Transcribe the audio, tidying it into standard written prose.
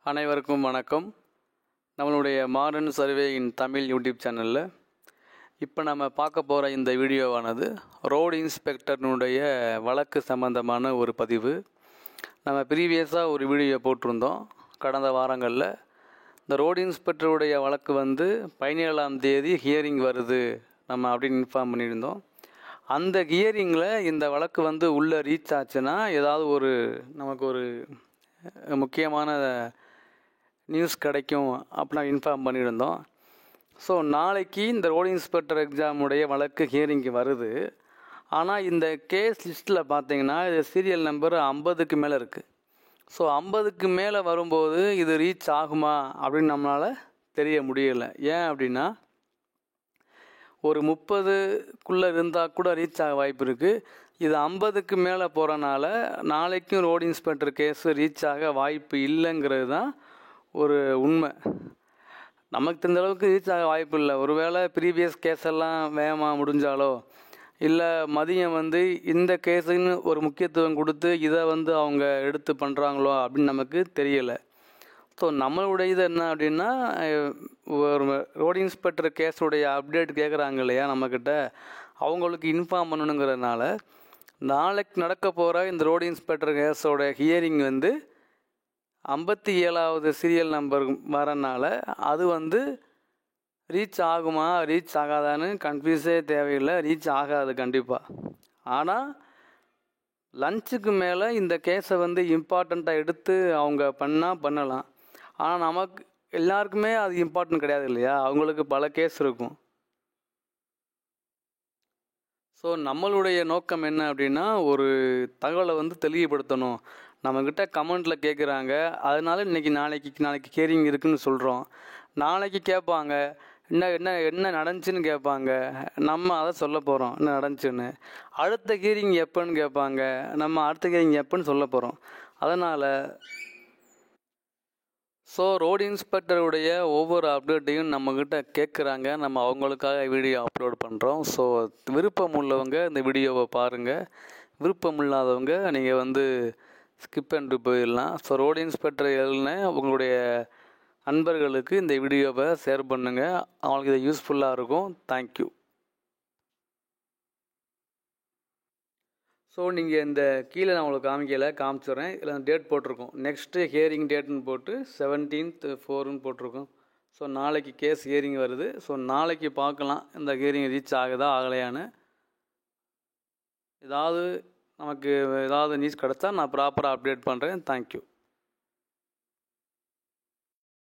அனைவருக்கும் வணக்கம். நம்மளுடைய மாடர்ன் சர்வே இன் தமிழ் யூடியூப் சேனலில் இப்போ நம்ம பார்க்க போகிற இந்த வீடியோவானது ரோடு இன்ஸ்பெக்டர்னுடைய வழக்கு சம்பந்தமான ஒரு பதிவு. நம்ம ப்ரீவியஸாக ஒரு வீடியோ போட்டிருந்தோம் கடந்த வாரங்களில். இந்த ரோடு இன்ஸ்பெக்டருடைய வழக்கு 17ஆம் தேதி ஹியரிங் வருது நம்ம அப்படின்னு இன்ஃபார்ம் பண்ணியிருந்தோம். அந்த ஹியரிங்கில் இந்த வழக்கு உள்ளே ரீச் ஆச்சுன்னா ஏதாவது நமக்கு ஒரு முக்கியமான நியூஸ் கிடைக்கும் அப்படின்னு இன்ஃபார்ம் பண்ணியிருந்தோம். ஸோ நாளைக்கு இந்த ரோடு இன்ஸ்பெக்டர் எக்ஸாமுடைய வழக்கு ஹியரிங்கு வருது. ஆனால் இந்த கேஸ் லிஸ்ட்டில் பார்த்தீங்கன்னா இது சீரியல் நம்பர் 50க்கு மேலே இருக்குது. ஸோ 50க்கு மேலே வரும்போது இது ரீச் ஆகுமா அப்படின்னு நம்மளால் தெரிய முடியலை. ஏன் அப்படின்னா ஒரு 30க்குள்ளே இருந்தால் கூட ரீச் ஆக வாய்ப்பு இருக்குது. இது 50க்கு மேலே போகிறனால நாளைக்கும் ரோடு இன்ஸ்பெக்டர் கேஸு ரீச் ஆக வாய்ப்பு இல்லைங்கிறது தான் ஒரு உண்மை. நமக்கு தெரிஞ்ச அளவுக்கு ரீச் ஆக வாய்ப்பு இல்லை. ஒருவேளை ப்ரீவியஸ் கேஸ் எல்லாம் வேகமாக முடிஞ்சாலோ இல்லை மதியம் இந்த கேஸுன்னு ஒரு முக்கியத்துவம் கொடுத்து இதை அவங்க எடுத்து பண்ணுறாங்களோ அப்படின்னு நமக்கு தெரியலை. ஸோ நம்மளுடைய இது என்ன அப்படின்னா ஒரு ரோடு இன்ஸ்பெக்டர் கேஸுடைய அப்டேட் கேட்குறாங்க இல்லையா நம்மக்கிட்ட, அவங்களுக்கு இன்ஃபார்ம் பண்ணணுங்கிறதுனால நாளைக்கு நடக்க போகிற இந்த ரோடு இன்ஸ்பெக்டர் கேஸோட ஹியரிங் 57வது சீரியல் நம்பர் வரனால அது ரீச் ஆகுமா ரீச் ஆகாதான்னு கன்ஃபியூஸே தேவையில்லை. ரீச் ஆகாது கண்டிப்பாக. ஆனால் லஞ்சுக்கு மேலே இந்த கேஸை இம்பார்ட்டண்ட்டாக எடுத்து அவங்க பண்ணலாம். ஆனால் நமக்கு எல்லாருக்குமே அது இம்பார்ட்டன்ட் கிடையாது இல்லையா, அவங்களுக்கு பல கேஸ் இருக்கும். ஸோ நம்மளுடைய நோக்கம் என்ன அப்படின்னா ஒரு தகவலை தெளிவுபடுத்தணும். நம்மக்கிட்ட கமெண்ட்டில் கேட்குறாங்க, அதனால நாளைக்கு ஹியரிங் இருக்குதுன்னு சொல்கிறோம். நாளைக்கு கேட்பாங்க என்ன நடந்துச்சுன்னு கேட்பாங்க, நம்ம அதை சொல்ல போகிறோம் என்ன நடந்துச்சுன்னு. அடுத்த ஹியரிங் எப்போன்னு கேட்பாங்க, நம்ம அடுத்த ஹியரிங் எப்போன்னு சொல்ல போகிறோம். அதனால் ரோடு இன்ஸ்பெக்டருடைய ஒவ்வொரு அப்டேட்டையும் நம்மக்கிட்ட கேட்குறாங்க, நம்ம அவங்களுக்காக வீடியோ அப்லோட் பண்ணுறோம். ஸோ விருப்பம் உள்ளவங்க இந்த வீடியோவை பாருங்கள், விருப்பம் இல்லாதவங்க நீங்கள் ஸ்கிப் பண்ணிட்டு போயிடலாம். ஸோ ரோடு இன்ஸ்பெக்டர் எழுதின உங்களுடைய நண்பர்களுக்கு இந்த வீடியோவை ஷேர் பண்ணுங்கள், அவங்களுக்கு இது யூஸ்ஃபுல்லாக இருக்கும். தேங்க்யூ. ஸோ நீங்கள் இந்த கீழே நான் உங்களுக்கு காமிச்சிடுறேன். இதில் டேட் போட்டிருக்கோம், நெக்ஸ்ட்டு ஹியரிங் டேட்டுன்னு போட்டு 17/4ன்னு போட்டிருக்கோம். ஸோ நாளைக்கு கேஸ் ஹியரிங் வருது. ஸோ நாளைக்கு பார்க்கலாம் இந்த ஹியரிங் ரீச் ஆகுதா ஆகலையான்னு. நமக்கு ஏதாவது நியூஸ் கிடச்சா நான் ப்ராப்பராக அப்டேட் பண்ணுறேன். தேங்க்யூ.